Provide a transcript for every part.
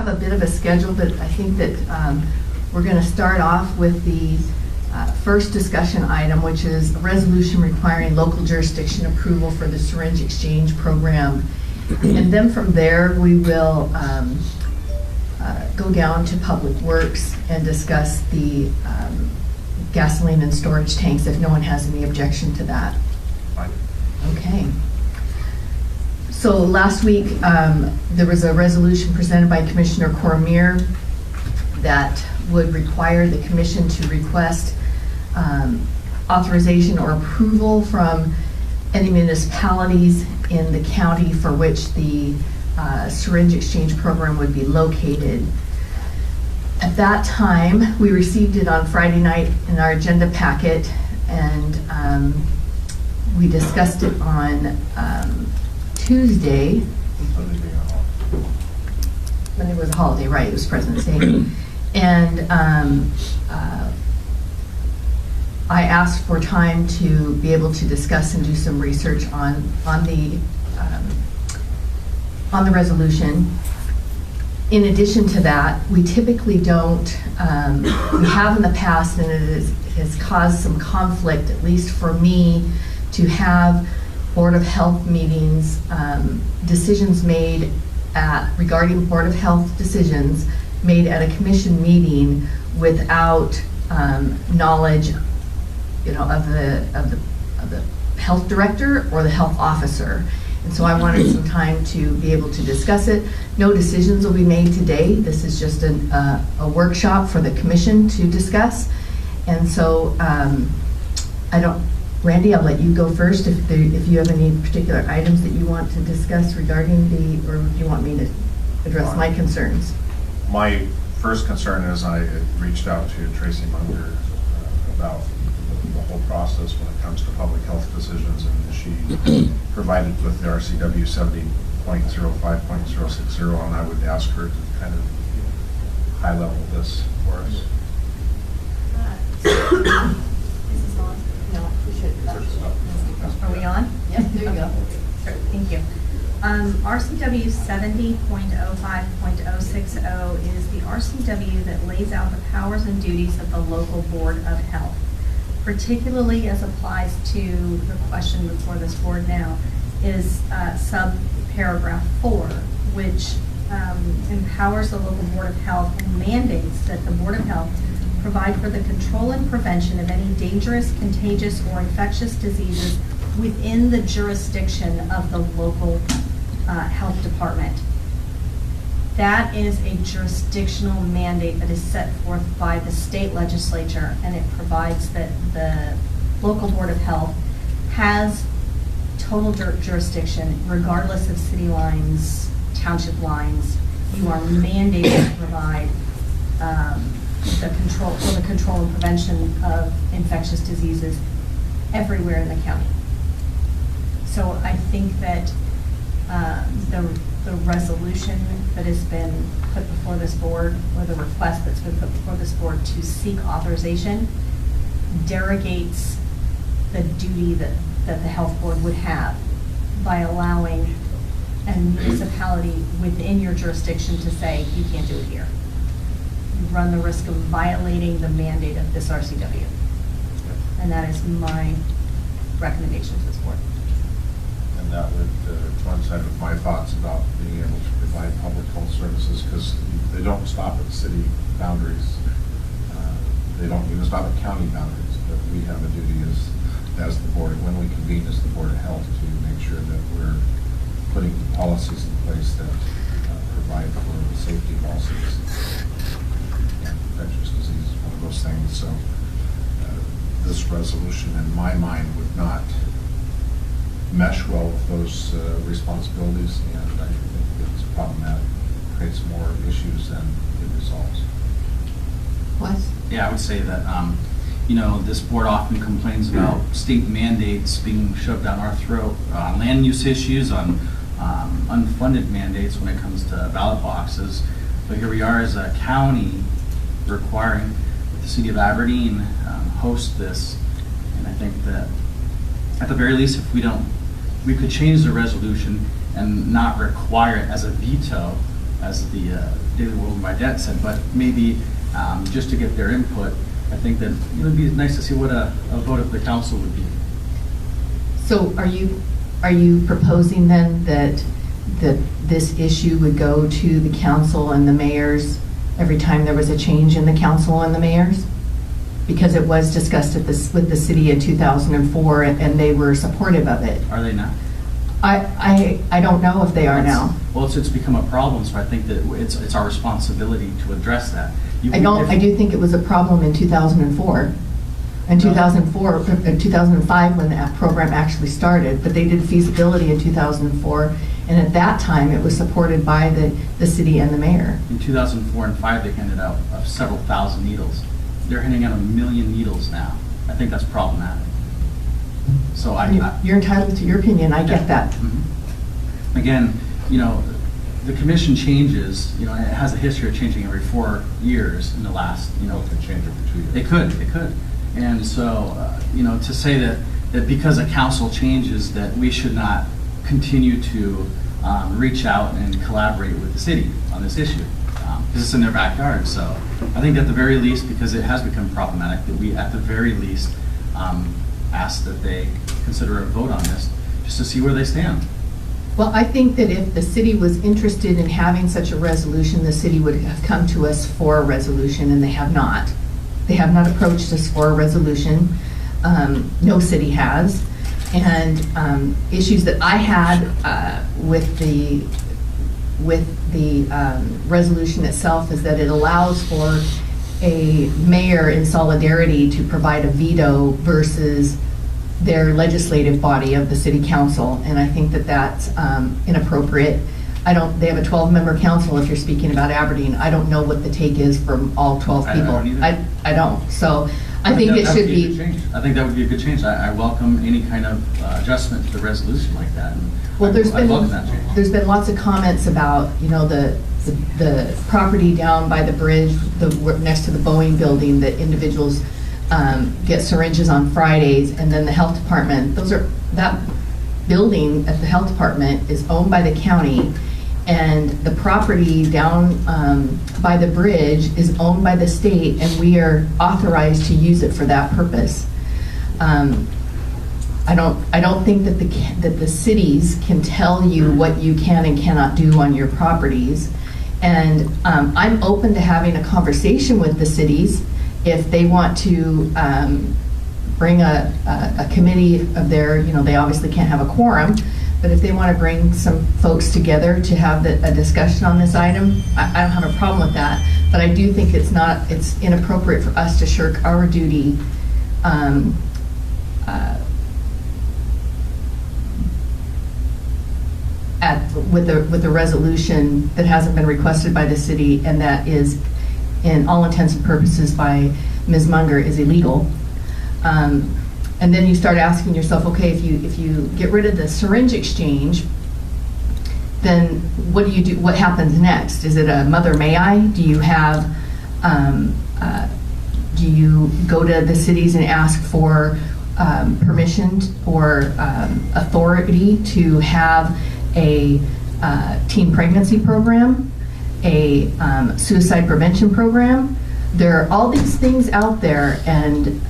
have a bit of a schedule, but I think that we're going to start off with the first discussion item, which is a resolution requiring local jurisdiction approval for the syringe exchange program. And then from there, we will go down to Public Works and discuss the gasoline and storage tanks, if no one has any objection to that. Fine. Okay. So last week, there was a resolution presented by Commissioner Cormier that would require the commission to request authorization or approval from any municipalities in the county for which the syringe exchange program would be located. At that time, we received it on Friday night in our agenda packet, and we discussed it on Tuesday. Monday was a holiday, right? It was President's Day. And I asked for time to be able to discuss and do some research on the resolution. In addition to that, we typically don't, we have in the past, and it has caused some conflict, at least for me, to have Board of Health meetings, decisions made regarding Board of Health decisions made at a commission meeting without knowledge, of the health director or the health officer. And so I wanted some time to be able to discuss it. No decisions will be made today. This is just a workshop for the commission to discuss. And so Randy, I'll let you go first if you have any particular items that you want to discuss regarding or do you want me to address my concerns? My first concern is I reached out to Tracy Munger about the whole process when it comes to public health decisions, and she provided with the RCW 70.05.060, and I would ask her to kind of high level this for us. Is this on? No, we should. Are we on? Yep, there you go. Sure, thank you. RCW 70.05.060 is the RCW that lays out the powers and duties of the local Board of Health, particularly as applies to the question before this board now, is sub-paragraph 4, which empowers the local Board of Health and mandates that the Board of Health provide for the control and prevention of any dangerous, contagious, or infectious diseases within the jurisdiction of the local health department. That is a jurisdictional mandate that is set forth by the state legislature, and it provides that the local Board of Health has total jurisdiction regardless of city lines, township lines. You are mandated to provide the control and prevention of infectious diseases everywhere in the county. So I think that the resolution that has been put before this board, or the request that's been put before this board to seek authorization, derogates the duty that the health board would have by allowing a municipality within your jurisdiction to say, you can't do it here. You run the risk of violating the mandate of this RCW. And that is my recommendation to this board. And that would coincide with my thoughts about being able to provide public health services, because they don't stop at city boundaries. They don't even stop at county boundaries, but we have a duty as the board, when we convene as the Board of Health, to make sure that we're putting policies in place that provide for the safety of all citizens. Infectious disease is one of those things. So this resolution, in my mind, would not mesh well with those responsibilities, and I think it's problematic. It creates more issues than it resolves. What? Yeah, I would say that this board often complains about state mandates being shoved down our throat on land use issues, on unfunded mandates when it comes to ballot boxes. But here we are as a county requiring that the city of Aberdeen host this, and I think that at the very least, if we could change the resolution and not require it as a veto, as the Daily World and Vidette said, but maybe just to get their input, I think that it would be nice to see what a vote of the council would be. So are you proposing then that this issue would go to the council and the mayors every time there was a change in the council and the mayors? Because it was discussed with the city in 2004 and they were supportive of it. Are they not? I don't know if they are now. Well, it's become a problem, so I think that it's our responsibility to address that. I do think it was a problem in 2004. In 2005 when that program actually started, but they did feasibility in 2004, and at that time it was supported by the city and the mayor. In 2004 and 5, they handed out several thousand needles. They're handing out 1 million needles now. I think that's problematic. So You're entitled to your opinion, I get that. Mm-hmm. Again, the commission changes, it has a history of changing every 4 years in the last, It could change every 2 years. It could. And so, to say that because a council changes that we should not continue to reach out and collaborate with the city on this issue, because it's in their backyard. So I think at the very least, because it has become problematic, that we at the very least ask that they consider a vote on this, just to see where they stand. Well, I think that if the city was interested in having such a resolution, the city would have come to us for a resolution, and they have not. They have not approached us for a resolution. No city has. And issues that I had with the resolution itself is that it allows for a mayor in solidarity to provide a veto versus their legislative body of the city council, and I think that that's inappropriate. They have a 12-member council if you're speaking about Aberdeen. I don't know what the take is from all 12 people. I don't. So I think it should be. I think that would be a good change. I welcome any kind of adjustment to the resolution like that. And well, there's been lots of comments about the property down by the bridge, next to the Boeing building, that individuals get syringes on Fridays, and then the health department. That building at the health department is owned by the county, and the property down by the bridge is owned by the state, and we are authorized to use it for that purpose. I don't think that the cities can tell you what you can and cannot do on your properties, and I'm open to having a conversation with the cities if they want to bring a committee of their, they obviously can't have a quorum, but if they want to bring some folks together to have a discussion on this item, I don't have a problem with that. But I do think it's inappropriate for us to shirk our duty with a resolution that hasn't been requested by the city, and that is, in all intents and purposes, by Ms. Munger, is illegal. And then you start asking yourself, okay, if you get rid of the syringe exchange, then what do you do? What happens next? Is it a mother may I? Do you have? Do you go to the cities and ask for permission or authority to have a teen pregnancy program, a suicide prevention program? There are all these things out there, and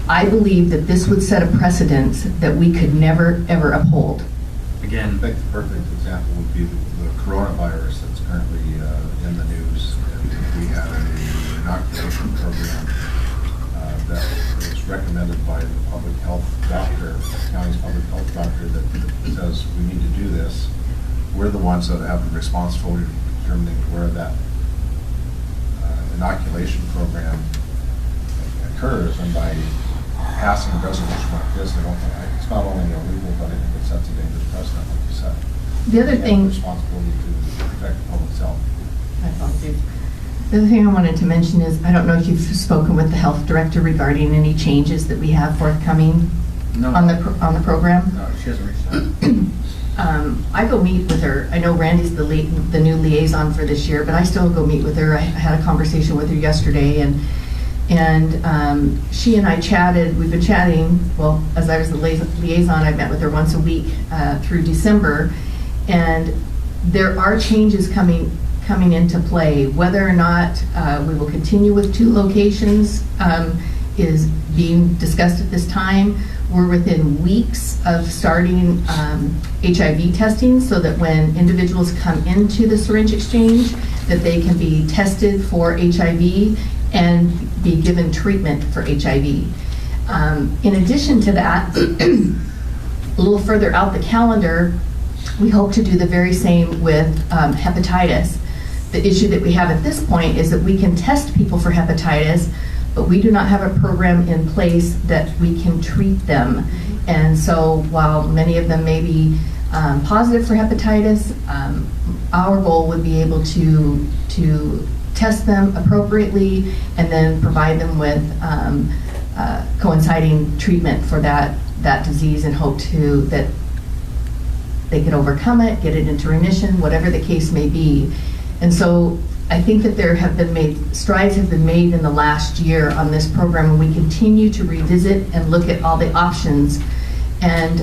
I believe that this would set a precedent that we could never, ever uphold. Again, I think the perfect example would be the coronavirus that's currently in the news. We had an inoculation program that was recommended by the public health doctor, the county's public health doctor, that says we need to do this. We're the ones that have the responsibility of determining where that inoculation program occurs, and by passing a resolution like this, it's not only illegal, but I think it sets a dangerous precedent, like you said. The other thing, responsibility to protect the public health. The other thing I wanted to mention is, I don't know if you've spoken with the health director regarding any changes that we have forthcoming on the program. No, she hasn't reached out. I go meet with her. I know Randy's the new liaison for this year, but I still go meet with her. I had a conversation with her yesterday, and she and I chatted. We've been chatting, well, as I was the liaison, I met with her once a week through December, and there are changes coming coming into play. Whether or not we will continue with 2 locations is being discussed at this time. We're within weeks of starting HIV testing so that when individuals come into the syringe exchange, that they can be tested for HIV and be given treatment for HIV. In addition to that, a little further out the calendar, we hope to do the very same with hepatitis. The issue that we have at this point is that we can test people for hepatitis, but we do not have a program in place that we can treat them. And so while many of them may be positive for hepatitis, our goal would be able to test them appropriately and then provide them with coinciding treatment for that disease and hope that they could overcome it, get it into remission, whatever the case may be. And so I think that strides have been made in the last year on this program, and we continue to revisit and look at all the options. And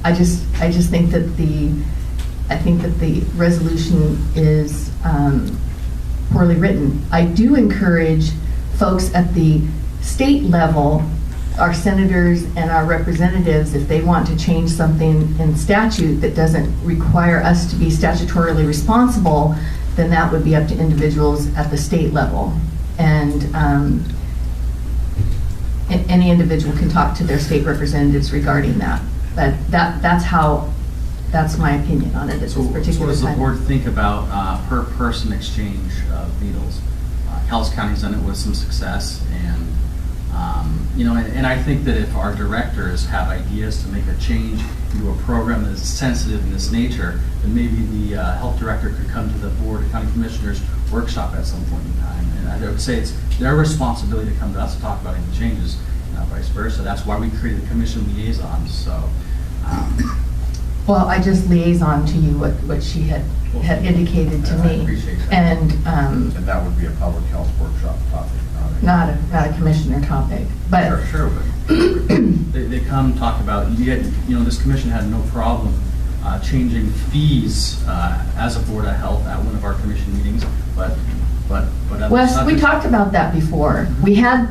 I just think that the resolution is poorly written. I do encourage folks at the state level, our senators and our representatives, if they want to change something in statute that doesn't require us to be statutorily responsible, then that would be up to individuals at the state level. And any individual can talk to their state representatives regarding that. But that's my opinion on it at this particular time. So what does the board think about per person exchange of needles? Hells County's done it with some success, and and I think that if our directors have ideas to make a change into a program that is sensitive in this nature, then maybe the health director could come to the board of county commissioners workshop at some point in time. And I would say it's their responsibility to come to us to talk about any changes, vice versa. That's why we created the commission liaisons. So. Well, I just liaison to you what she had indicated to me. I appreciate that. And that would be a public health workshop topic, not a commissioner topic. But Sure, but they come talk about, this commission had no problem changing fees as a board of health at one of our commission meetings, but Wes, we talked about that before. We had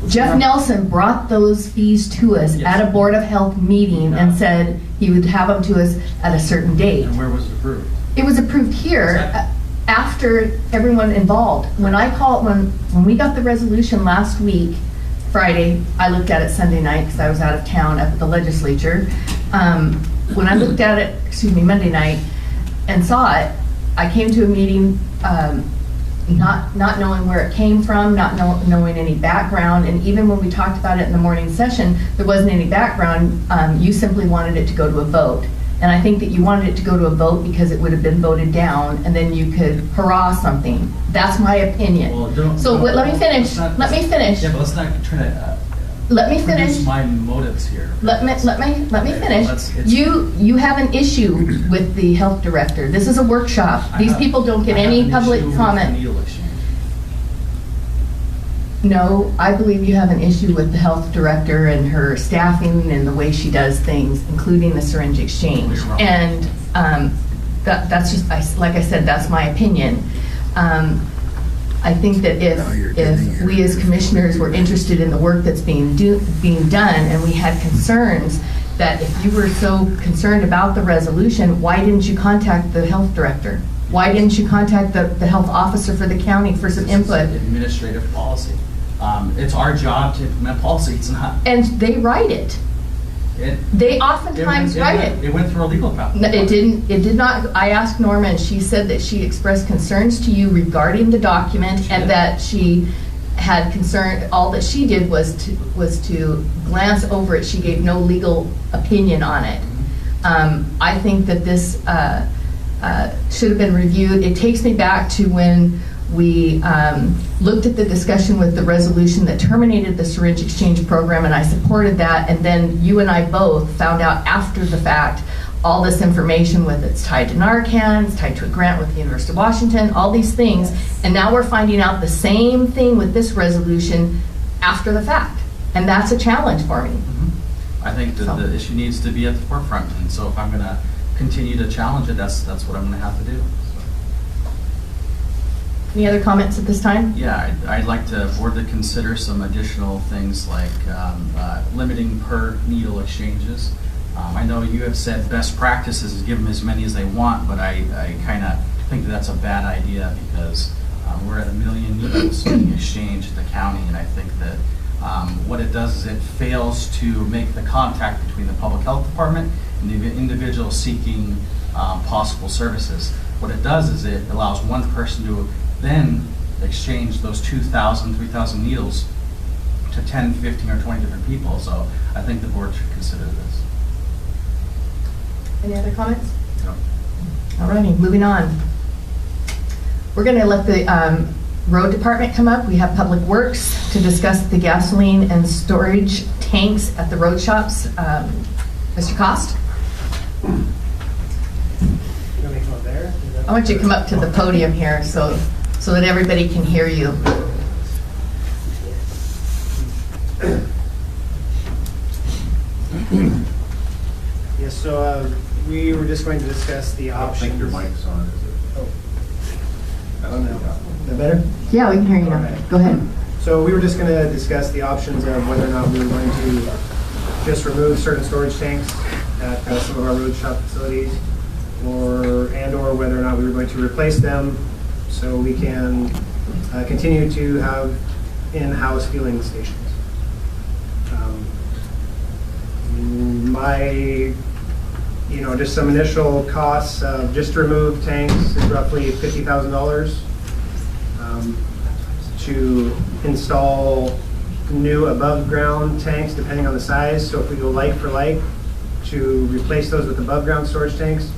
Jeff Nelson brought those fees to us at a Board of Health meeting and said he would have them to us at a certain date. And where was it approved? It was approved here after everyone involved. When we got the resolution last week, Friday, I looked at it Sunday night because I was out of town at the legislature. When I looked at it, Monday night, and saw it, I came to a meeting not knowing where it came from, not knowing any background, and even when we talked about it in the morning session, there wasn't any background. You simply wanted it to go to a vote. And I think that you wanted it to go to a vote because it would have been voted down, and then you could hurrah something. That's my opinion. Well, let me finish. Let me finish. Yeah, but let's not try to let me finish. produce my motives here. Let me finish. You have an issue with the health director. This is a workshop. These people don't get any public comment. No, I believe you have an issue with the health director and her staffing and the way she does things, including the syringe exchange. And that's just, like I said, that's my opinion. I think that if we as commissioners were interested in the work that's being done, and we had concerns, that if you were so concerned about the resolution, why didn't you contact the health director? Why didn't you contact the health officer for the county for some input? It's administrative policy. It's our job to implement policy. It's not. And they write it. They oftentimes write it. It went through a legal process. No, it didn't. It did not. I asked Norma, and she said that she expressed concerns to you regarding the document, and that she had concern. All that she did was to glance over it. She gave no legal opinion on it. I think that this should have been reviewed. It takes me back to when we looked at the discussion with the resolution that terminated the syringe exchange program, and I supported that, and then you and I both found out after the fact all this information with it's tied to Narcan, it's tied to a grant with the University of Washington, all these things, and now we're finding out the same thing with this resolution after the fact, and that's a challenge for me. Mm-hmm. I think that the issue needs to be at the forefront, and so if I'm going to continue to challenge it, that's what I'm going to have to do. Any other comments at this time? Yeah, I'd like the board to consider some additional things like limiting per needle exchanges. I know you have said best practices is give them as many as they want, but I kind of think that's a bad idea because we're at 1 million needles being exchanged at the county, and I think that what it does is it fails to make the contact between the public health department and the individual seeking possible services. What it does is it allows one person to then exchange those 2,000, 3,000 needles to 10, 15, or 20 different people. So I think the board should consider this. Any other comments? No. All righty, moving on. We're going to let the road department come up. We have Public Works to discuss the gasoline and storage tanks at the road shops. Mr. Cost? I want you to come up to the podium here so that everybody can hear you. Yes, so we were just going to discuss the I don't options. think your mic's on, is it? Oh. That's No. Is that better? Yeah, we can hear you now. Alright. Go ahead. So we were just going to discuss the options of whether or not we were going to just remove certain storage tanks at some of our road shop facilities, or whether or not we were going to replace them so we can continue to have in-house fueling stations. Just some initial costs, just to remove tanks is roughly $50,000. To install new above ground tanks, depending on the size. So if we go like for like, to replace those with above ground storage tanks,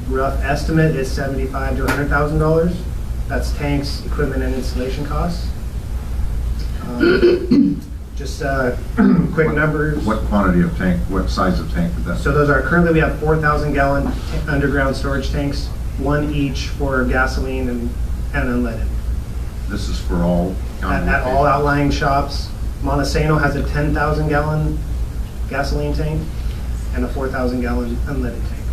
rough estimate is $75,000 to $100,000. That's tanks, equipment, and installation costs. Just quick numbers. What quantity of tank, what size of tank would that be? So those are, currently we have 4,000 gallon underground storage tanks, one each for gasoline and unleaded. This is for all county At all locations? outlying shops. Montesano has a 10,000 gallon gasoline tank and a 4,000 gallon unleaded tank.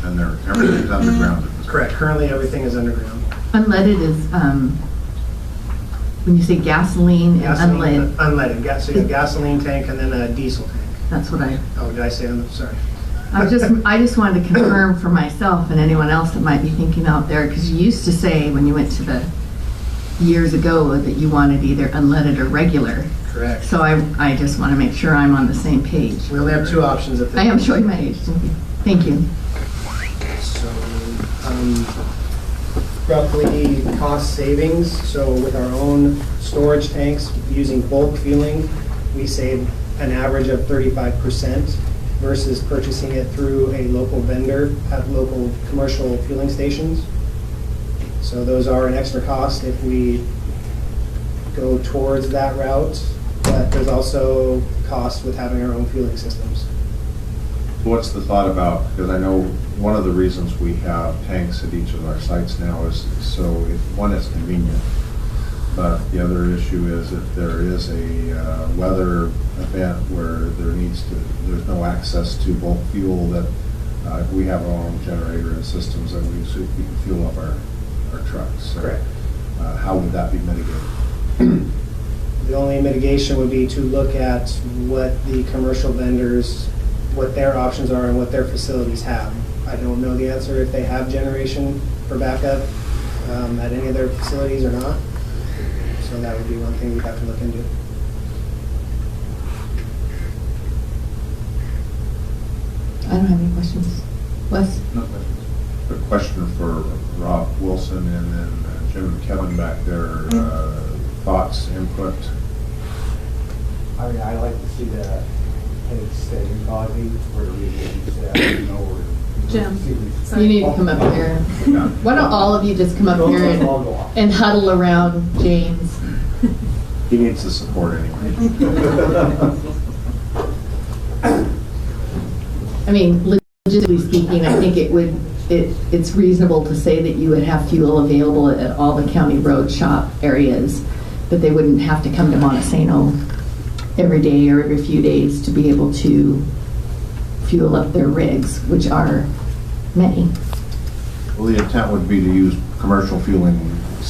And everything's underground at this point? Correct, currently everything is underground. Unleaded is, when you say gasoline and Gasoline, unleaded, unleaded, so you have gasoline tank and then a diesel tank. that's what I Oh, did I say, sorry. I just wanted to confirm for myself and anyone else that might be thinking out there, because you used to say when you went to the years ago that you wanted either unleaded or regular. Correct. So I just want to make sure I'm on the same page. We only have two options at this. I am showing my age. Thank you. So, roughly cost savings, so with our own storage tanks, using bulk fueling, we save an average of 35% versus purchasing it through a local vendor at local commercial fueling stations. So those are an extra cost if we go towards that route, but there's also cost with having our own fueling systems. What's the thought about, because I know one of the reasons we have tanks at each of our sites now is so, one, it's convenient, but the other issue is if there is a weather event where there's no access to bulk fuel, that we have our own generator and systems that we can fuel up our trucks. So, Correct. how would that be mitigated? The only mitigation would be to look at what the commercial vendors, what their options are and what their facilities have. I don't know the answer if they have generation for backup at any of their facilities or not. So that would be one thing we'd have to look into. I don't have any questions. Wes? No questions. A question for Rob Wilson and then Jim and Kevin back there. Thoughts, input? I mean, I like to see the tank stay in Cosby where we say, you know, where. Jim, You need to come up here. Yeah. Why don't all of you just come up here and huddle around James? He needs the support anyway. I mean, logistically speaking, I think it's reasonable to say that you would have fuel available at all the county road shop areas, but they wouldn't have to come to Montesano every day or every few days to be able to fuel up their rigs, which are many. Well, the intent would be to use commercial fueling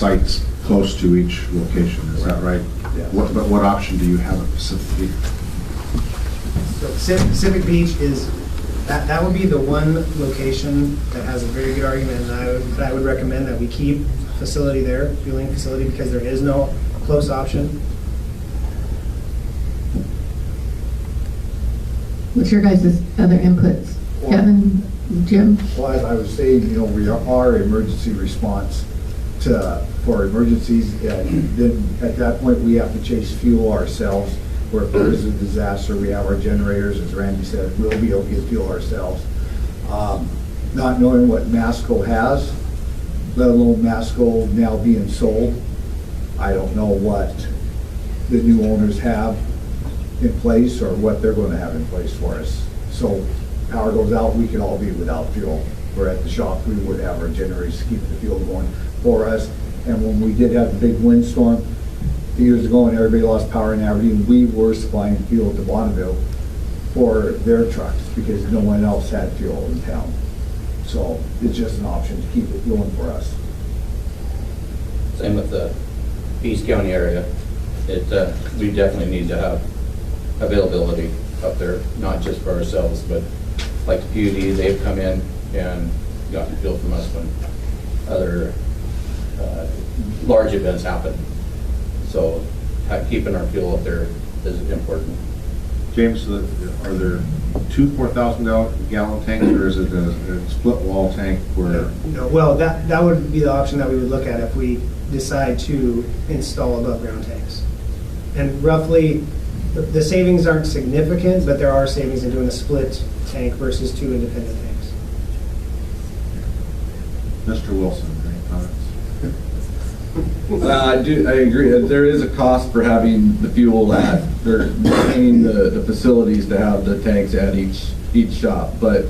sites close to each location, is that right? Yeah. But what option do you have at Pacific Beach? So Pacific Beach is, that would be the one location that has a very good argument, and I would recommend that we keep facility there, fueling facility, because there is no close option. What's your guys' other inputs? Kevin, Jim? Well, as I was saying, we are emergency response for emergencies. Then at that point, we have to chase fuel ourselves. Where if there is a disaster, we have our generators, as Randy said, we'll be able to get fuel ourselves. Not knowing what Masco has, let alone Masco now being sold, I don't know what the new owners have in place or what they're going to have in place for us. So power goes out, we could all be without fuel. We're at the shop, we would have our generators to keep the fuel going for us. And when we did have the big windstorm years ago and everybody lost power in Aberdeen, we were supplying fuel to Bonneville for their trucks because no one else had fuel in town. So it's just an option to keep it going for us. Same with the East County area. We definitely need to have availability up there, not just for ourselves, but like the PUD, they've come in and gotten fuel from us when other large events happen. So keeping our fuel up there is important. James, are there two 4,000 gallon tanks, or is it a split wall tank where? No, well, that would be the option that we would look at if we decide to install above ground tanks. And roughly, the savings aren't significant, but there are savings in doing a split tank versus two independent tanks. Mr. Wilson, any comments? I agree. There is a cost for having the fuel at, or maintaining the facilities to have the tanks at each shop. But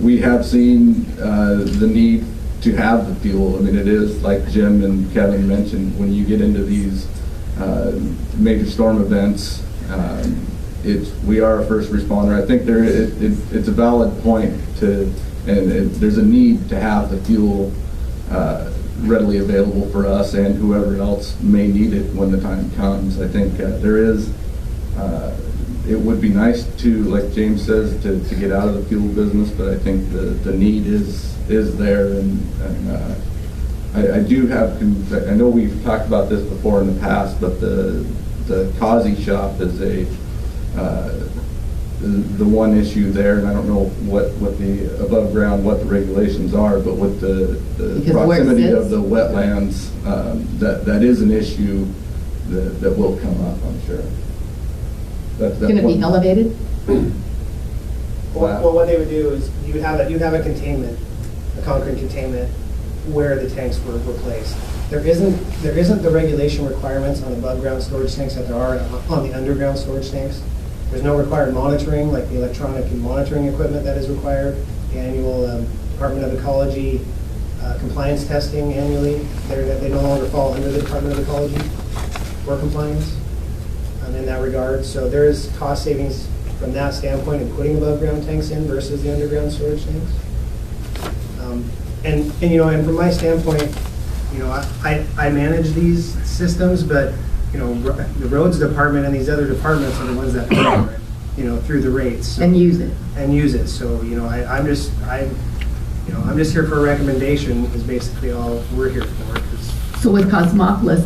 we have seen the need to have the fuel. I mean, it is like Jim and Kevin mentioned, when you get into these major storm events, we are a first responder. I think it's a valid point and there's a need to have the fuel readily available for us and whoever else may need it when the time comes. I think it would be nice to, like James says, to get out of the fuel business, but I think the need is there, and I do have, I know we've talked about this before in the past, but the Kazi shop is the one issue there, and I don't know what the above ground, what the regulations are, but with the proximity of the wetlands, that is an issue that will come up, I'm sure. It's going to be elevated? Well, what they would do is you'd have a containment, a concrete containment where the tanks were placed. There isn't the regulation requirements on above ground storage tanks that there are on the underground storage tanks. There's no required monitoring, like the electronic and monitoring equipment that is required, the annual Department of Ecology compliance testing annually. They no longer fall under the Department of Ecology for compliance in that regard. So there is cost savings from that standpoint in putting above ground tanks in versus the underground storage tanks. And from my standpoint, I manage these systems, but the roads department and these other departments are the ones that pay for it, through the rates. So, And use it. So, I'm just here for a recommendation is basically all we're here for. So with Cosmopolis,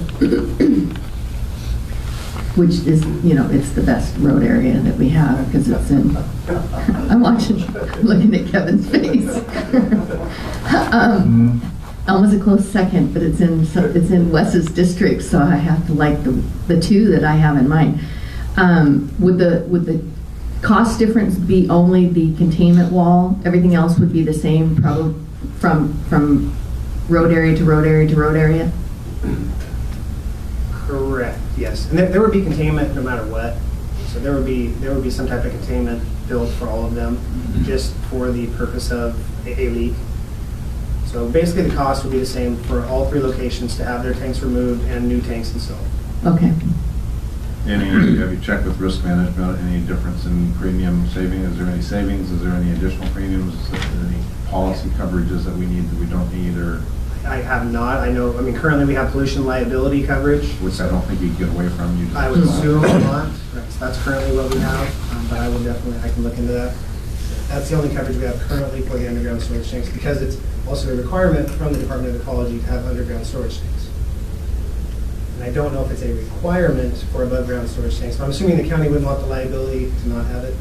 which is, it's the best road area that we have because it's in, I'm looking at Kevin's face. Almost a close second, but it's in Wes's district, so I have to like the two that I have in mind. Would the cost difference be only the containment wall? Everything else would be the same, probably from road area to road area to road area? Correct. Yes, and there would be containment no matter what. So there would be some type of containment built for all of them, just for the purpose of a leak. So basically the cost would be the same for all three locations to have their tanks removed and new tanks installed. Okay. Have you checked with risk management, any difference in premium saving? Is there any savings? Is there any additional premiums? Is there any policy coverages that we need that we don't need? Or I have not. I know, I mean, currently we have pollution liability coverage. Which I don't think you can get away from. You just- I would assume not. That's currently what we have, but I will definitely, I can look into that. That's the only coverage we have currently for the underground storage tanks, because it's also a requirement from the Department of Ecology to have underground storage tanks. And I don't know if it's a requirement for above ground storage tanks, but I'm assuming the county wouldn't want the liability to not have it.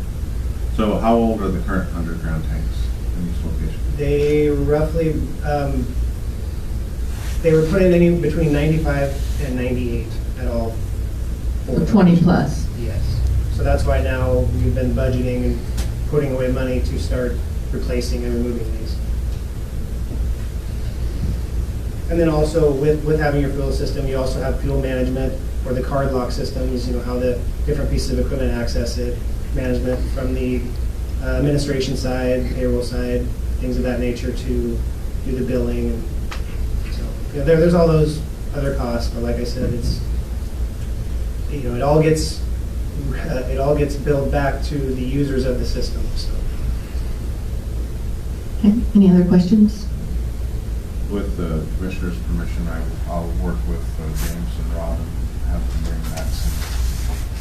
So how old are the current underground tanks in these locations? They roughly, they were put in between 95 and 98 at all. So 20 plus. Yes. So that's why now we've been budgeting and putting away money to start replacing and removing these. And then also with having your fuel system, you also have fuel management or the card lock systems, you know, how the different pieces of equipment access it, management from the administration side, payroll side, things of that nature to do the billing. And so, you know, there's all those other costs, but like I said, it's, you know, it all gets billed back to the users of the system. So. Okay, any other questions? With the commissioner's permission, I'll work with James and Rob and have them bring back some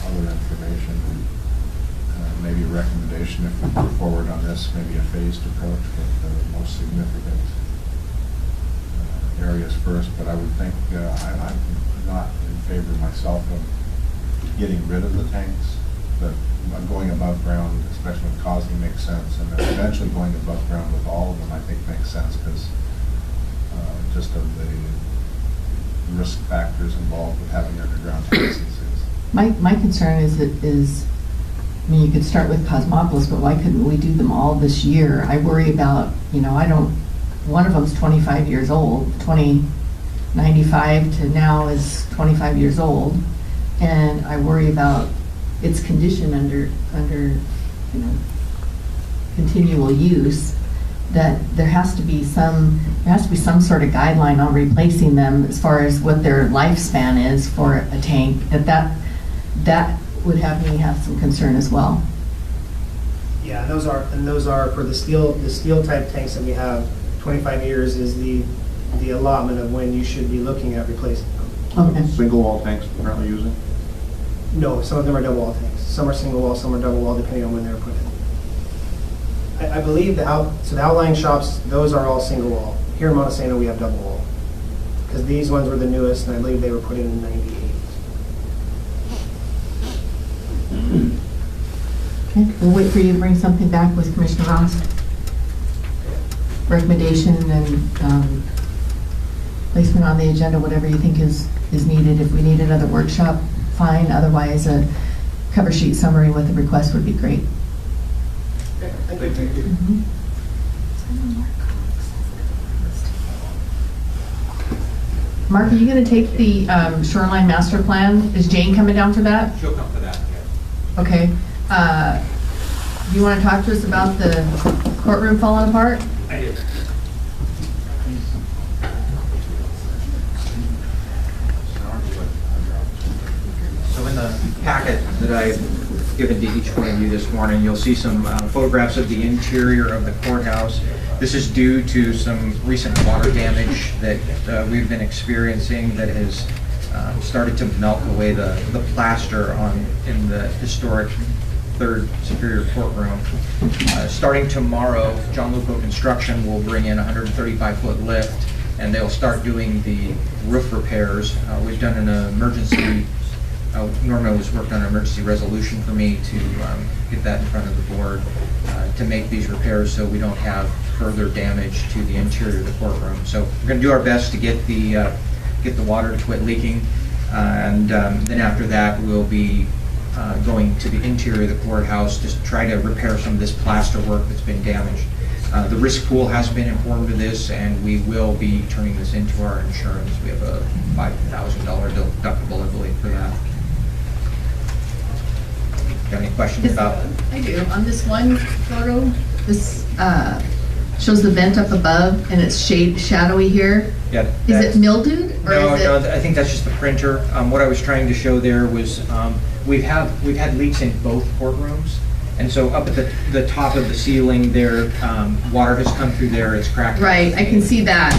other information. Maybe a recommendation if we move forward on this, maybe a phased approach with the most significant areas first. But I would think I'm not in favor myself of getting rid of the tanks, but going above ground, especially when causing, makes sense. And then eventually going above ground with all of them, I think makes sense because just of the risk factors involved with having underground tanks. My concern is I mean, you could start with Cosmopolis, but why couldn't we do them all this year? I worry about, you know, one of them's 25 years old, 95 to now is 25 years old. And I worry about its condition under, you know, continual use, that there has to be some sort of guideline on replacing them as far as what their lifespan is for a tank. That would have me have some concern as well. Yeah, those are for the steel type tanks that we have. 25 years is the allotment of when you should be looking at replacing them. Okay. Single wall tanks we're currently using? No, some of them are double wall tanks. Some are single wall, some are double wall, depending on when they were put in. I believe the outlying shops, those are all single wall. Here in Montesano, we have double wall. Because these ones were the newest, and I believe they were put in 98. Okay, we'll wait for you to bring something back with Commissioner Ross. Recommendation and placement on the agenda, whatever you think is needed. If we need another workshop, fine. Otherwise, a cover sheet summary with a request would be great. Thank you. Mhm. Mark, are you going to take the shoreline master plan? Is Jane coming down for that? She'll come for that, yeah. Okay. Do you want to talk to us about the courtroom falling apart? I do. So in the packet that I've given to each one of you this morning, you'll see some photographs of the interior of the courthouse. This is due to some recent water damage that we've been experiencing that has started to melt away the plaster in the historic Third Superior Courtroom. Starting tomorrow, John Lupo Construction will bring in a 135-foot lift, and they'll start doing the roof repairs. We've done an emergency, Norma was working on an emergency resolution for me to get that in front of the board to make these repairs so we don't have further damage to the interior of the courtroom. So we're going to do our best to get the water to quit leaking, and then after that we'll be going to the interior of the courthouse to try to repair some of this plaster work that's been damaged. The risk pool has been informed of this, and we will be turning this into our insurance. We have a $5,000 deductible, I believe, for that. Got any questions about? I do. On this one photo, this shows the vent up above, and it's shadowy here. Yeah. Is it mildewed? Or No, is it... no, I think that's just the printer. What I was trying to show there was we've had leaks in both courtrooms, And so up at the top of the ceiling there, water has come through there, it's cracked. Right, I can see that,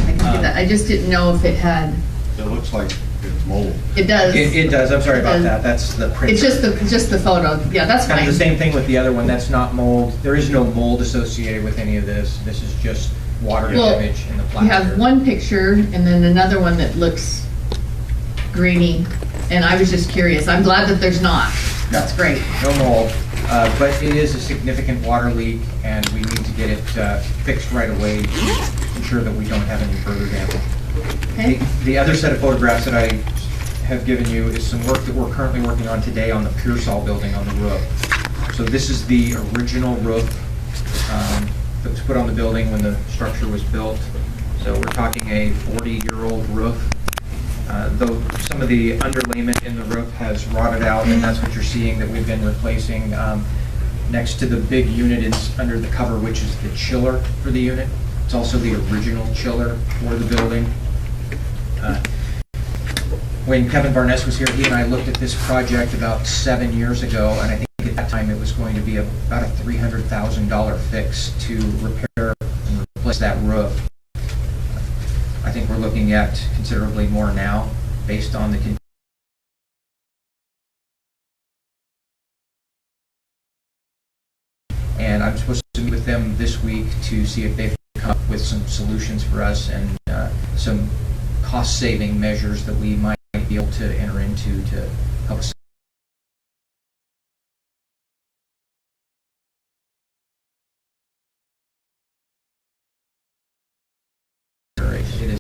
I just didn't know if it had, It looks like it's mold. it does. It does, I'm sorry about It does. that, that's the print. It's just the photo, yeah, that's Kind fine. of the same thing with the other one, that's not mold. There is no mold associated with any of this. This is just water Well, damage in the You plaster. have one picture and then another one that looks grainy, and I was just curious. I'm glad that there's not. That's great. No mold, but it is a significant water leak, and we need to get it fixed right away to ensure that we don't have any further damage. Okay. The other set of photographs that I have given you is some work that we're currently working on today on the Pearsall building on the roof. So this is the original roof that was put on the building when the structure was built. So we're talking a 40-year-old roof. Though some of the underlayment in the roof has rotted out, and that's what you're seeing that we've been replacing next to the big unit under the cover, which is the chiller for the unit. It's also the original chiller for the building. When Kevin Barnes was here, he and I looked at this project about 7 years ago, and I think at that time it was going to be about a $300,000 fix to repair and replace that roof. I think we're looking at considerably more now, based on the and I'm supposed to meet with them this week to see if they've come up with some solutions for us and some cost-saving measures that we might be able to enter into to help us. It is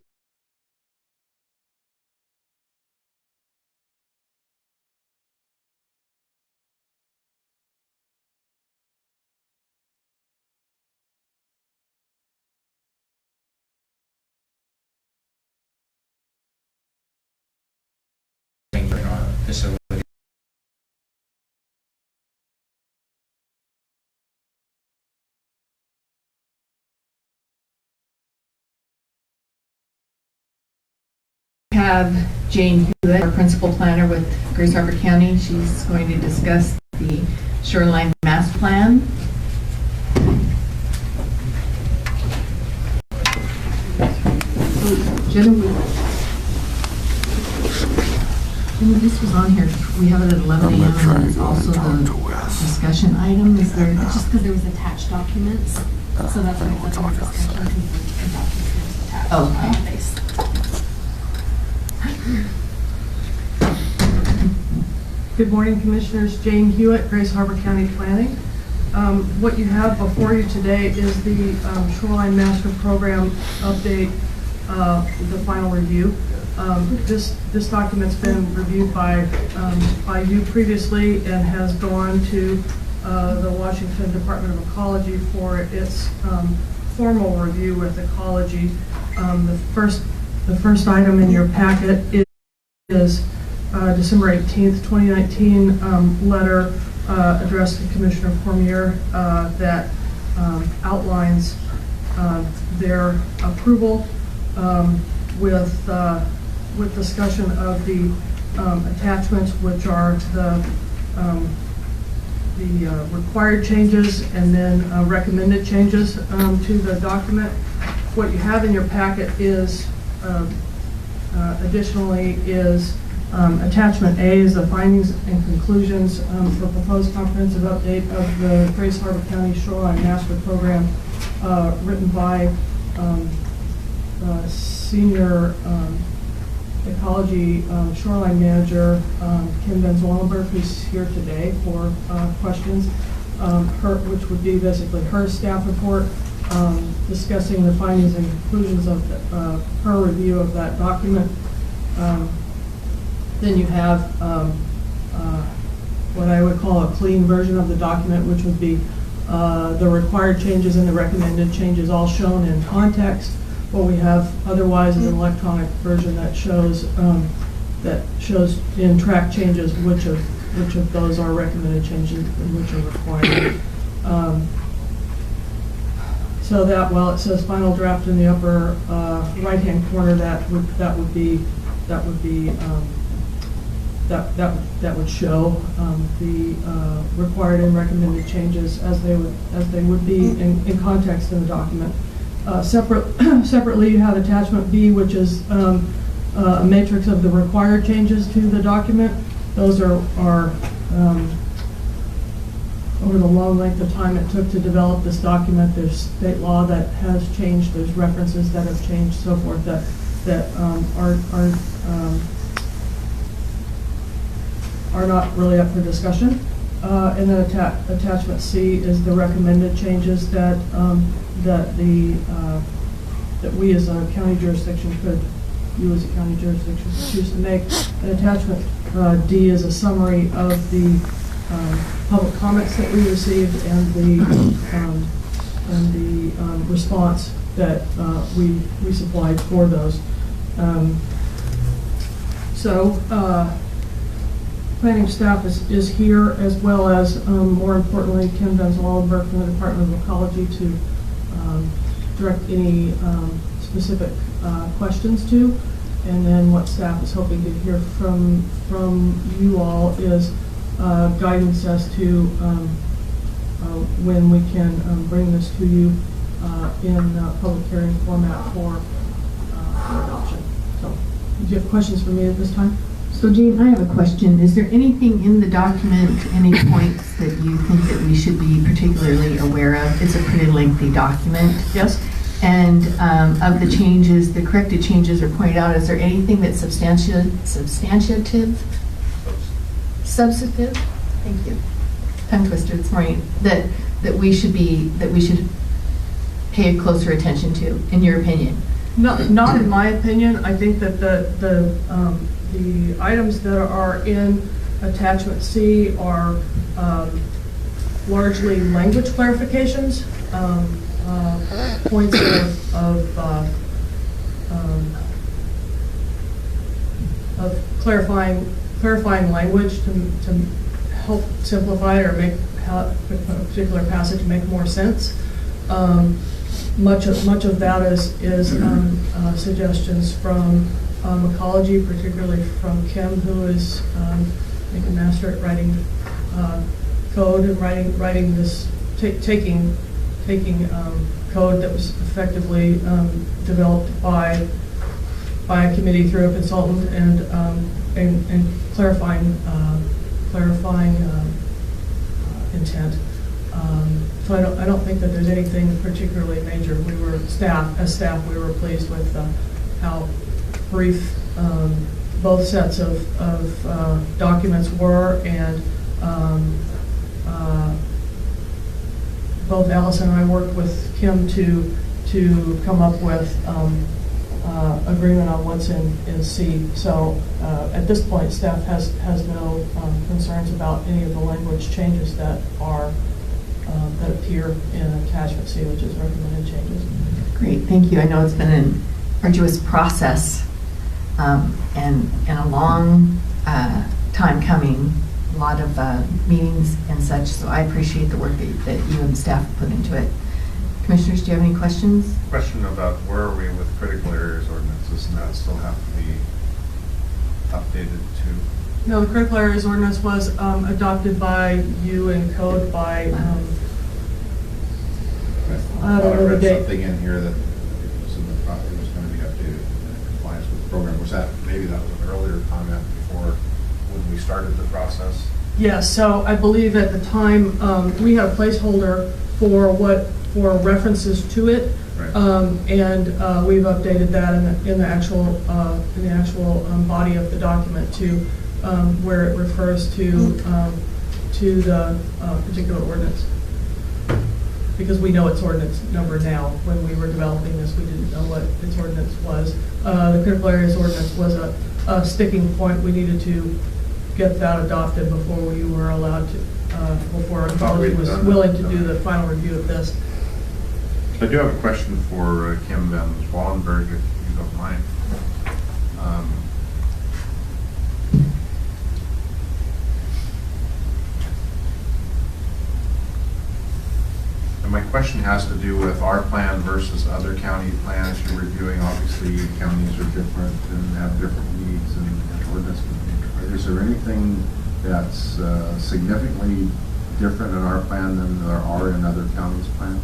facility. Have Jane Hewitt, our principal planner with Grace Harbor County. She's going to discuss the shoreline master plan. Jenna, this was on here. We have it at 11 a.m. and it's also the discussion item. Is there? Just because there was attached documents, so that's why I thought the discussion and documents attached. Oh, okay. Base. Good morning, Commissioners. Jane Hewitt, Grace Harbor County Planning. What you have before you today is the Shoreline Master Program update, the final review. This document's been reviewed by you previously and has gone to the Washington Department of Ecology for its formal review with ecology. The first item in your packet is December 18th, 2019 letter addressed to Commissioner Cormier that outlines their approval with discussion of the attachments, which are the required changes and then recommended changes to the document. What you have in your packet is additionally is attachment A is the findings and conclusions for proposed comprehensive update of the Grace Harbor County Shoreline Master Program written by Senior Ecology Shoreline Manager Kim Van-Zwallenberg, who's here today for questions, which would be basically her staff report discussing the findings and conclusions of her review of that document. Then you have what I would call a clean version of the document, which would be the required changes and the recommended changes all shown in context. What we have otherwise is an electronic version that shows in track changes which of those are recommended changes and which are required. So that while it says final draft in the upper right-hand corner, that would be that would show the required and recommended changes as they would be in context in the document. Separately, you have attachment B, which is a matrix of the required changes to the document. Those are over the long length of time it took to develop this document. There's state law that has changed. There's references that have changed, so forth, that are not really up for discussion. And then attachment C is the recommended changes that we as a county jurisdiction you as a county jurisdiction could choose to make. And attachment D is a summary of the public comments that we received and the response that we supplied for those. Planning staff is here, as well as, more importantly, Kim Dunn-Wallenberg from the Department of Ecology to direct any specific questions to. And then what staff is hoping to hear from you all is guidance as to when we can bring this to you in public hearing format for adoption. So, do you have questions for me at this time? So Jane, I have a question. Is there anything in the document, any points that you think that we should be particularly aware of? It's a pretty lengthy document. Yes. And of the changes, the corrected changes are pointed out. Is there anything that's substantive? Thank you. Tongue twister this morning. That we should pay closer attention to, in your opinion? Not in my opinion. I think that the items that are in attachment C are largely language clarifications, points of clarifying language to help simplify or make a particular passage make more sense. Much of that is suggestions from ecology, particularly from Kim, who is I think a master at writing code and writing this, taking code that was effectively developed by a committee through a consultant and clarifying intent. So I don't think that there's anything particularly major. We were we were pleased with how brief both sets of documents were, and both Alice and I worked with Kim to come up with agreement on what's in C. So at this point, staff has no concerns about any of the language changes that appear in attachment C, which is recommended changes. Great, thank you. I know it's been an arduous process and a long time coming, a lot of meetings and such, so I appreciate the work that you and staff put into it. Commissioners, do you have any questions? Question about where are we with critical areas ordinances, and that still have to be updated too? No, the critical areas ordinance was adopted by you and code by, I don't know the date. Something in here that it was in the property was going to be updated in compliance with the program. Was that, maybe that was an earlier comment before when we started the process? Yes, so I believe at the time, we had a placeholder for references to it. Right. And we've updated that in the actual body of the document to where it refers to the particular ordinance. Because we know its ordinance number now. When we were developing this, we didn't know what its ordinance was. The critical areas ordinance was a sticking point. We needed to get that adopted before we were allowed to, before ecology was willing to do the final review of this. I do have a question for Kim Dunn-Wallenberg, if you don't mind. And my question has to do with our plan versus other county plans you're reviewing. Obviously, counties are different and have different needs and ordinance. Are there is there anything that's significantly different in our plan than there are in other counties' plans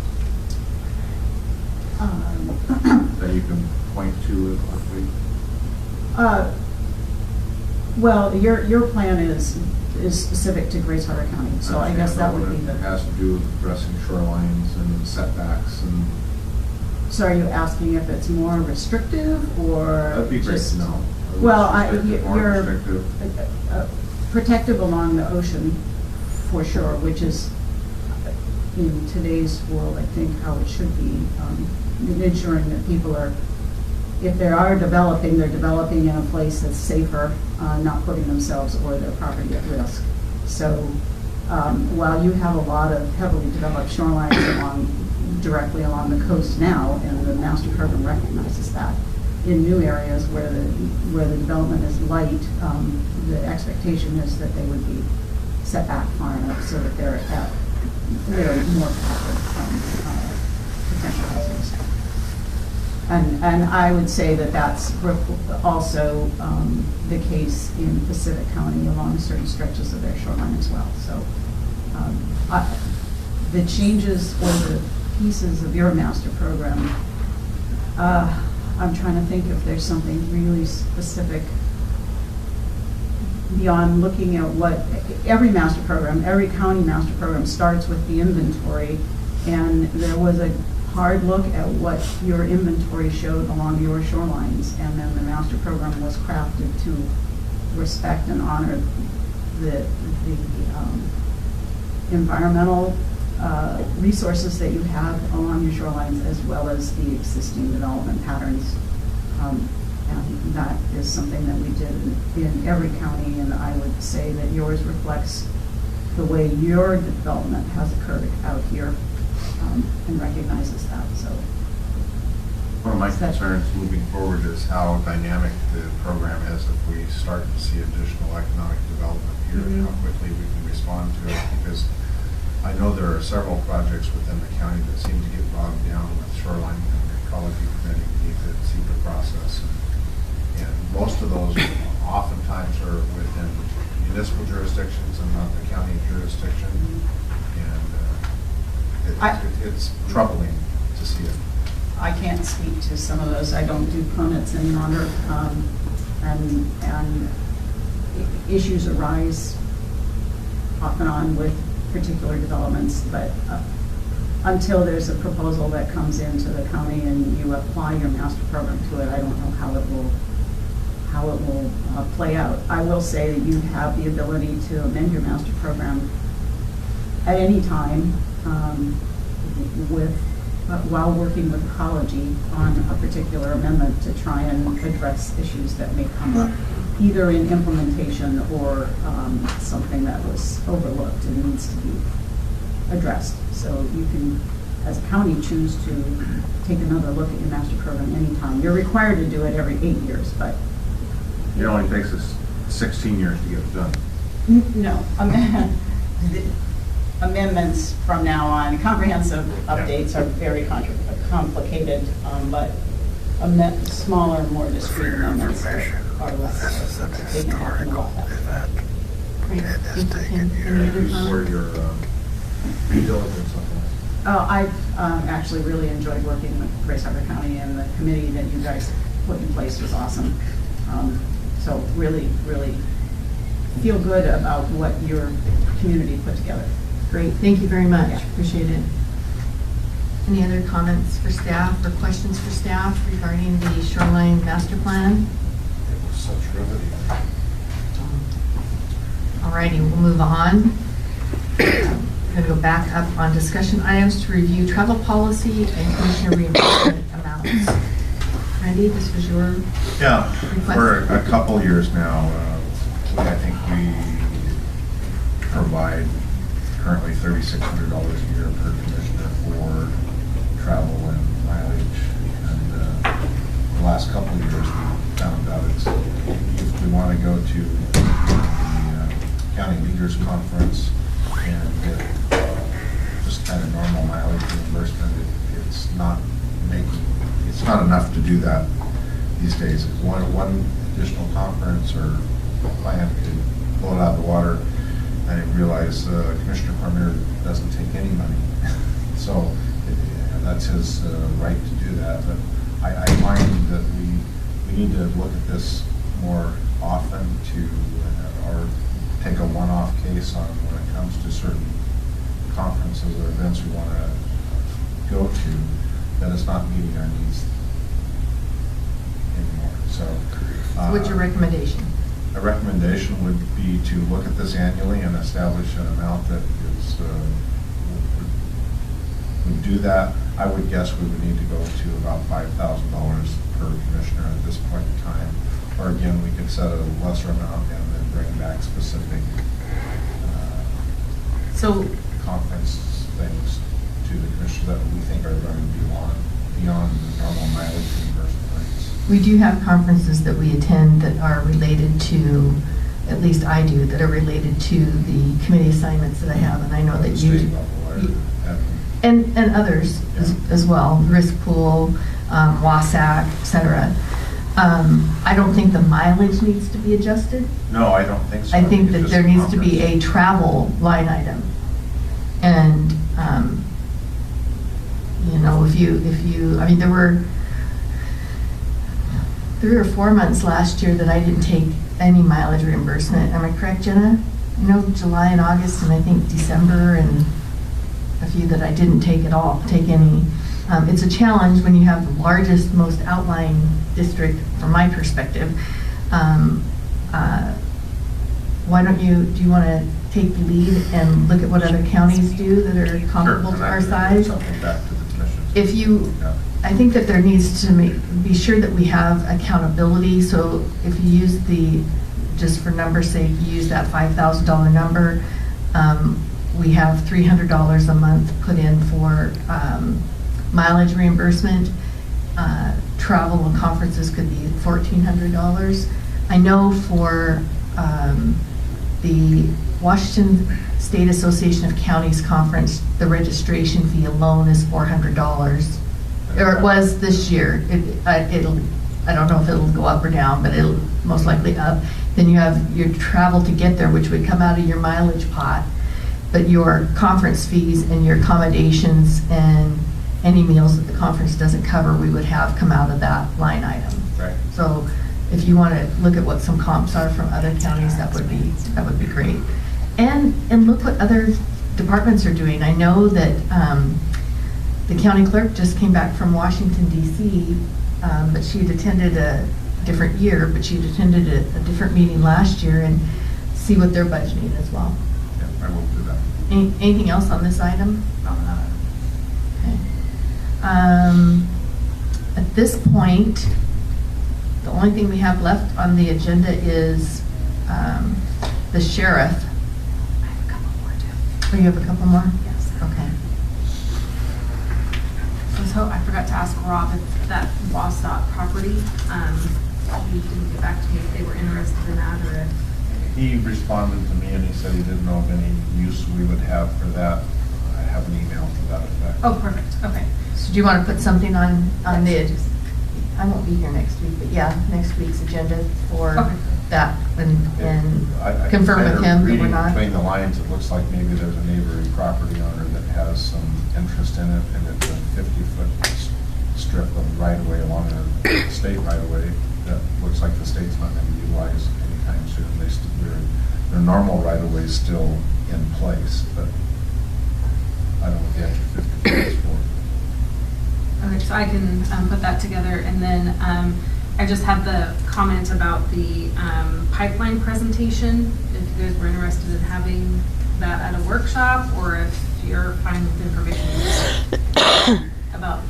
that you can point to quickly? Well, your plan is specific to Grace Harbor County, so I guess that would be It the, has to do with addressing shorelines and setbacks and. so are you asking if it's more restrictive or That'd be great just? to know. Well, More you're restrictive. protective along the ocean, for sure, which is, in today's world, I think how it should be, ensuring that people are, if they are developing, they're developing in a place that's safer, not putting themselves or their property at risk. So while you have a lot of heavily developed shorelines directly along the coast now, and the master program recognizes that, in new areas where the development is light, the expectation is that they would be set back far enough so that they're more protected from potential hazards. And I would say that that's also the case in Pacific County along certain stretches of their shoreline as well. So the changes or the pieces of your master program, I'm trying to think if there's something really specific beyond looking at what every master program, every county master program starts with the inventory, and there was a hard look at what your inventory showed along your shorelines, and then the master program was crafted to respect and honor the environmental resources that you have along your shorelines, as well as the existing development patterns. And that is something that we did in every county, and I would say that yours reflects the way your development has occurred out here, and recognizes that. So One of my concerns moving forward is how dynamic the program is if we start to see additional economic development here, and how quickly we can respond to it. Because I know there are several projects within the county that seem to get bogged down with shoreline and ecology permitting, the SEPA process. And most of those oftentimes are within municipal jurisdictions and not the county jurisdiction. And it's troubling to see it. I can't speak to some of those. I don't do permits any longer, and issues arise off and on with particular developments, but until there's a proposal that comes into the county and you apply your master program to it, I don't know how it will play out. I will say that you have the ability to amend your master program at any time while working with ecology on a particular amendment to try and address issues that may come up, either in implementation or something that was overlooked and needs to be addressed. So you can, as a county, choose to take another look at your master program anytime. You're required to do it every 8 years, but It only takes us 16 years to get it done. no. Amendments from now on, comprehensive updates are very complicated, but smaller, more discreet amendments are less. They can happen a lot faster. Great. Thank you, Kim. Any other For comments? your due diligence on this. I've actually really enjoyed working with Grace Harbor County, and the committee that you guys put in place was awesome. So really, really feel good about what your community put together. Great, thank you very much, Yeah. appreciate it. Any other comments for staff or questions for staff regarding the shoreline master plan? It was such riveting. All righty, we'll move on. I'm going to go back up on discussion items to review travel policy and commissioner reimbursement amounts. Randy, this was your Yeah, request? for a couple years now, I think we provide currently $3,600 a year per commissioner for travel and mileage. And the last couple of years, we found out if we want to go to the county leaders conference and get just kind of normal mileage reimbursement, it's not enough to do that these days. One additional conference or if I had to blow it out of the water, I realize Commissioner Cormier doesn't take any money. So that's his right to do that. But I find that we need to look at this more often or take a one-off case on when it comes to certain conferences or events we want to go to, that it's not meeting our needs anymore. So What's your recommendation? a recommendation would be to look at this annually and establish an amount that is, would do that. I would guess we would need to go to about $5,000 per commissioner at this point in time. Or again, we could set a lesser amount and then bring back specific So conference things to the commissioners that we think are going to be beyond the normal mileage reimbursement rates. we do have conferences that we attend that are related to, at least I do, that are related to the committee assignments that I have, and I know that you State do. level, And others as well, risk pool, WASAC, et cetera. I don't think the mileage needs to be adjusted. No, I don't think so. I think that it's there just needs to be conference. a travel line item. And, you know, if you, I mean, there were 3 or 4 months last year that I didn't take any mileage reimbursement. Am I correct, Jenna? You know, July and August, and I think December, and a few that I didn't take at all, take any. It's a challenge when you have the largest, most outlying district, from my perspective. Why don't you, do you want to take the lead and look at what other counties do that are comparable Sure, to and I our can size? bring something back to the commission. If you, Yeah. I think that there needs to be sure that we have accountability, so if you use just for number's sake, you use that $5,000 number, we have $300 a month put in for mileage reimbursement. Travel and conferences could be $1,400. I know for the Washington State Association of Counties Conference, the registration fee alone is $400. Or it was this year. I don't know if it'll go up or down, but it'll most likely up. Then you have your travel to get there, which would come out of your mileage pot. But your conference fees and your accommodations and any meals that the conference doesn't cover, we would have come out of that line item. Right. So if you want to look at what some comps are from other counties, that would be great. And look what other departments are doing. I know that the county clerk just came back from Washington DC, but she had attended a different year, but she had attended a different meeting last year, and see what they're budgeting as well. Yeah, I will do that. Anything else on this item? Not on that item. Okay. At this point, the only thing we have left on the agenda is the sheriff. I have a couple more too. Oh, you have a couple more? Yes. Okay. So I forgot to ask Rob if that Wasat property, he didn't get back to me if they were interested in that or if. He responded to me and he said he didn't know of any use we would have for that. I have an email to that effect. Oh, perfect, okay. So do you want to put something on the, I won't be here next week, but yeah, next week's agenda for Okay. that and I confirm with him that we're reading not. between the lines, it looks like maybe there's a neighboring property owner that has some interest in it, and it's a 50-foot strip of right-of-way along a state right-of-way that looks like the state's not going to utilize anytime soon. Their normal right-of-way is still in place, but I don't know what the extra 50 feet is for. Okay, so I can put that together, and then I just had the comment about the pipeline presentation, if you guys were interested in having that at a workshop, or if you're fine with information about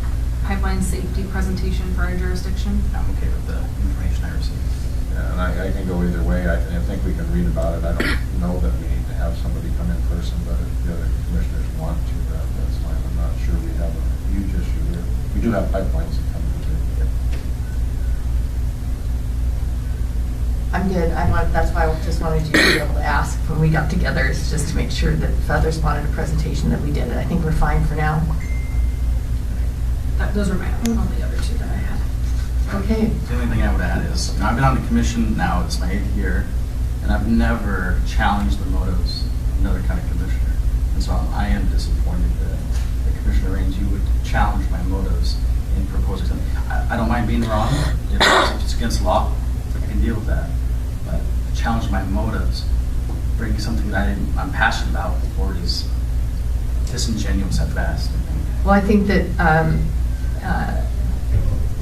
pipeline safety presentation for our jurisdiction. I'm okay with the information I received. Yeah, and I can go either way. I think we can read about it. I don't know that we need to have somebody come in person, but if the other commissioners want to, that's fine. I'm not sure we have a huge issue here. We do have pipelines that come through. I'm good. That's why I just wanted you to be able to ask when we got together, is just to make sure that if others wanted a presentation that we did it. I think we're fine for now. Those are my only other two that I had. Okay. The only thing I would add is, I've been on the commission now, it's my 8th year, and I've never challenged the motives of another county commissioner. And so I am disappointed that Commissioner Raines, you would challenge my motives in proposing something. I don't mind being wrong. If it's against law, I can deal with that. But to challenge my motives, bringing something that I'm passionate about forward is disingenuous at best. Well, I think that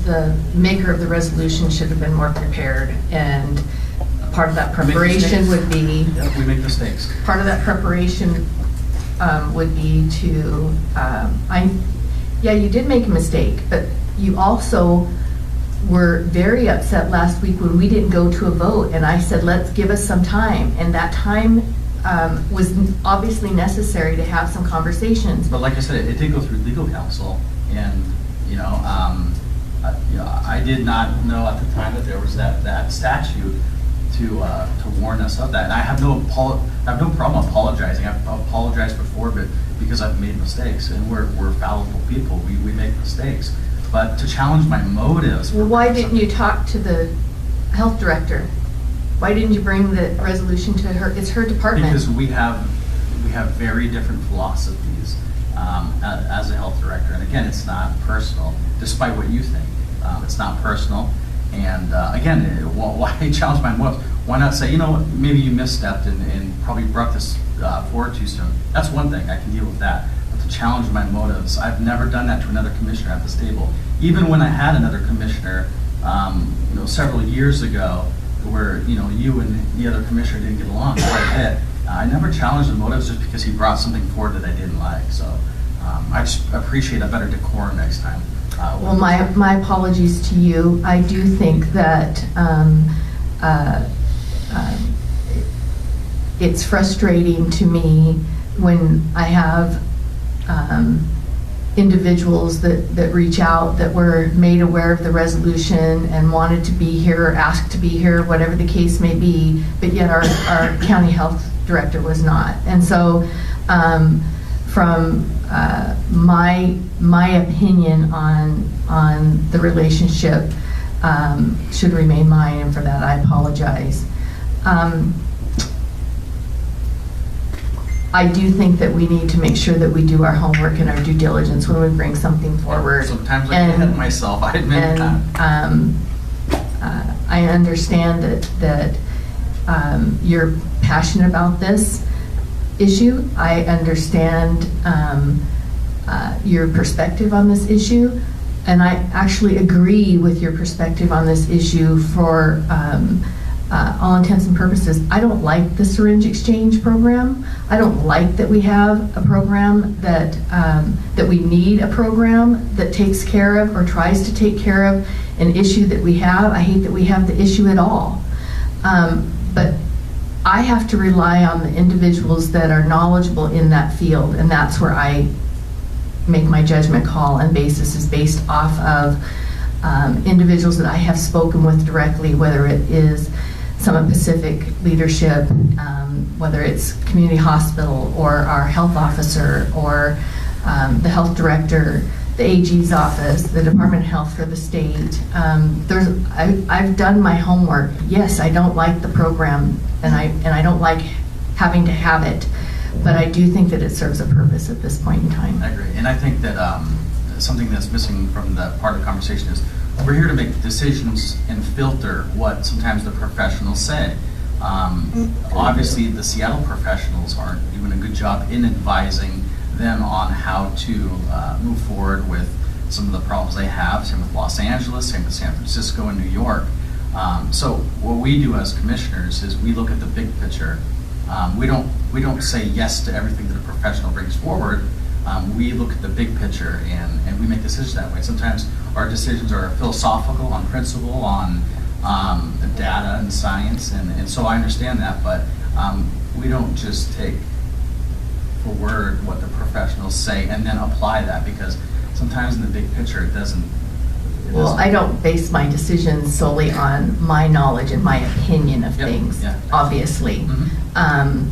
the maker of the resolution should have been more prepared, and part of that preparation would be, Yeah, we make mistakes. part of that preparation would be to, yeah, you did make a mistake, but you also were very upset last week when we didn't go to a vote, and I said, let's give us some time, and that time was obviously necessary to have some conversations. But like I said, it did go through legal counsel, and I did not know at the time that there was that statute to warn us of that. And I have no problem apologizing. I've apologized before, but because I've made mistakes, and we're fallible people, we make mistakes. But to challenge my motives. Well, why didn't you talk to the health director? Why didn't you bring the resolution to her? It's her department. Because we have very different philosophies as a health director. And again, it's not personal, despite what you think. It's not personal. And again, why challenge my motives? Why not say, maybe you misstepped and probably brought this forward too soon. That's one thing, I can deal with that. But to challenge my motives, I've never done that to another commissioner at this table. Even when I had another commissioner, several years ago, where you and the other commissioner didn't get along quite a bit, I never challenged the motives just because he brought something forward that I didn't like. So I just appreciate a better decorum next time. Well, my apologies to you. I do think that it's frustrating to me when I have individuals that reach out, that were made aware of the resolution and wanted to be here or asked to be here, whatever the case may be, but yet our county health director was not. And so from my opinion on the relationship should remain mine, and for that I apologize. I do think that we need to make sure that we do our homework and our due diligence when we bring something forward. Sometimes I get ahead of myself, I admit that. I understand that you're passionate about this issue. I understand your perspective on this issue, and I actually agree with your perspective on this issue for all intents and purposes. I don't like the syringe exchange program. I don't like that we have a program that we need a program that takes care of or tries to take care of an issue that we have. I hate that we have the issue at all. But I have to rely on the individuals that are knowledgeable in that field, and that's where I make my judgment call, and basis is based off of individuals that I have spoken with directly, whether it is Summit Pacific leadership, whether it's community hospital or our health officer or the health director, the AG's office, the Department of Health for the state. I've done my homework. Yes, I don't like the program, and I don't like having to have it, but I do think that it serves a purpose at this point in time. I agree, and I think that something that's missing from the part of the conversation is we're here to make decisions and filter what sometimes the professionals say. Obviously, the Seattle professionals aren't doing a good job in advising them on how to move forward with some of the problems they have. Same with Los Angeles, same with San Francisco and New York. So what we do as commissioners is we look at the big picture. We don't say yes to everything that a professional brings forward. We look at the big picture and we make decisions that way. Sometimes our decisions are philosophical, on principle, on data and science, and so I understand that, but we don't just take for word what the professionals say and then apply that, because sometimes in the big picture it doesn't. Well, I don't base my decisions solely on my knowledge and my opinion of things, obviously. Mm-hmm.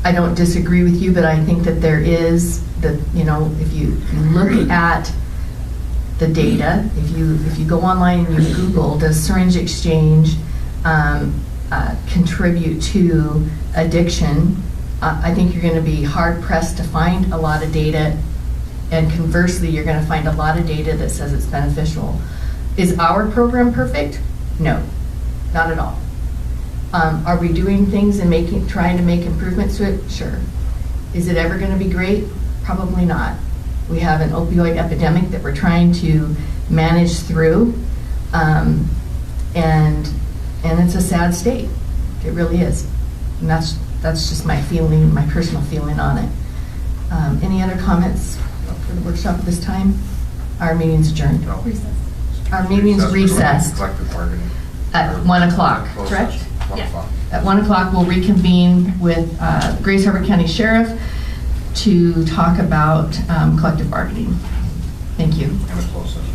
I don't disagree with you, but I think that there is, if you look at the data, if you go online and you Google, does syringe exchange contribute to addiction, I think you're going to be hard pressed to find a lot of data, and conversely, you're going to find a lot of data that says it's beneficial. Is our program perfect? No, not at all. Are we doing things and trying to make improvements to it? Sure. Is it ever going to be great? Probably not. We have an opioid epidemic that we're trying to manage through, and it's a sad state. It really is. And that's just my feeling, my personal feeling on it. Any other comments for the workshop at this time? Our meeting's adjourned. No. Our meeting's recessed Collective bargaining. at 1 o'clock, correct? 1 o'clock. At 1 o'clock, we'll reconvene with Grace Harbor County Sheriff to talk about collective bargaining. Thank you. And a closed session.